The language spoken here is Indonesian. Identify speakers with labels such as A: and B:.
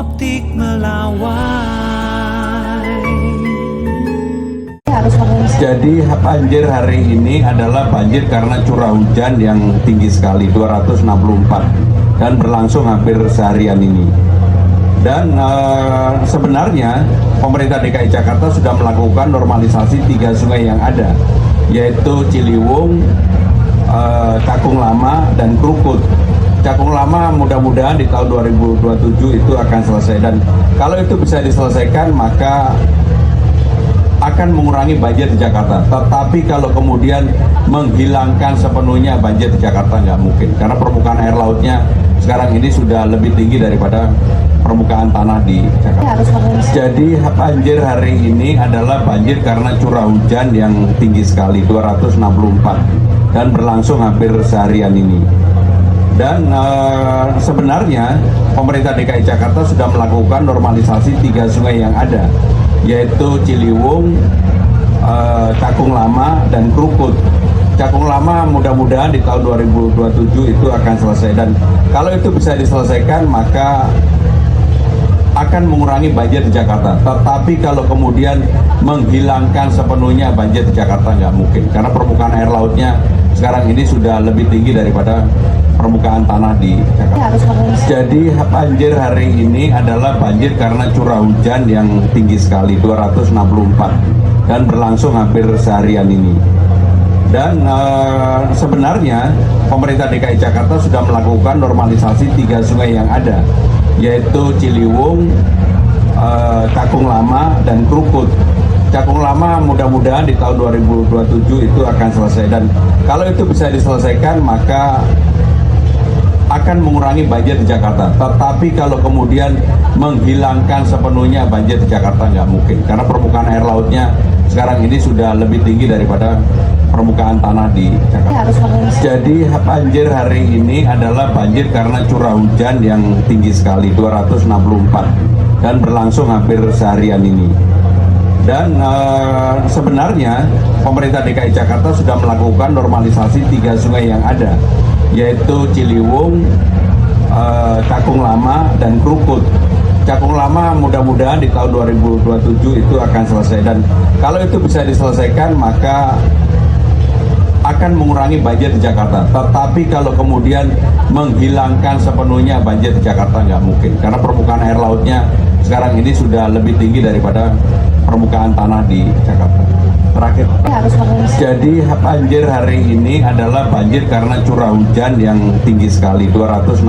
A: Optik Melawai.
B: Jadi banjir hari ini adalah banjir karena curah hujan yang tinggi sekali 264 dan berlangsung hampir seharian ini. Dan sebenarnya pemerintah DKI Jakarta sudah melakukan normalisasi 3 sungai yang ada, yaitu Ciliwung, Cakung Lama, dan Krukut. Cakung Lama mudah-mudahan di tahun 2027 itu akan selesai, dan kalau itu bisa diselesaikan maka akan mengurangi banjir di Jakarta. Tetapi kalau kemudian menghilangkan sepenuhnya banjir di Jakarta nggak mungkin, karena permukaan air lautnya sekarang ini sudah lebih tinggi daripada permukaan tanah di Jakarta. Jadi banjir hari ini adalah banjir karena curah hujan yang tinggi sekali 264 dan berlangsung hampir seharian ini. Dan sebenarnya pemerintah DKI Jakarta sudah melakukan normalisasi 3 sungai yang ada, yaitu Ciliwung, Cakung Lama, dan Krukut. Cakung Lama mudah-mudahan di tahun 2027 itu akan selesai, dan kalau itu bisa diselesaikan maka akan mengurangi banjir di Jakarta. Tetapi kalau kemudian menghilangkan sepenuhnya banjir di Jakarta nggak mungkin, karena permukaan air lautnya sekarang ini sudah lebih tinggi daripada permukaan tanah di Jakarta. Jadi banjir hari ini adalah banjir karena curah hujan yang tinggi sekali 264 dan berlangsung hampir seharian ini. Dan sebenarnya pemerintah DKI Jakarta sudah melakukan normalisasi 3 sungai yang ada, yaitu Ciliwung, Cakung Lama, dan Krukut. Cakung Lama mudah-mudahan di tahun 2027 itu akan selesai, dan kalau itu bisa diselesaikan maka akan mengurangi banjir di Jakarta. Tetapi kalau kemudian menghilangkan sepenuhnya banjir di Jakarta nggak mungkin, karena permukaan air lautnya sekarang ini sudah lebih tinggi daripada permukaan tanah di Jakarta. Jadi banjir hari ini adalah banjir karena curah hujan yang tinggi sekali 264 dan berlangsung hampir seharian ini. Dan sebenarnya pemerintah DKI Jakarta sudah melakukan normalisasi 3 sungai yang ada, yaitu Ciliwung, Cakung Lama, dan Krukut. Cakung Lama mudah-mudahan di tahun 2027 itu akan selesai, dan kalau itu bisa diselesaikan maka akan mengurangi banjir di Jakarta. Tetapi kalau kemudian menghilangkan sepenuhnya banjir di Jakarta nggak mungkin, karena permukaan air lautnya sekarang ini sudah lebih tinggi daripada permukaan tanah di Jakarta. Terakhir, jadi banjir hari ini adalah banjir karena curah hujan yang tinggi sekali 264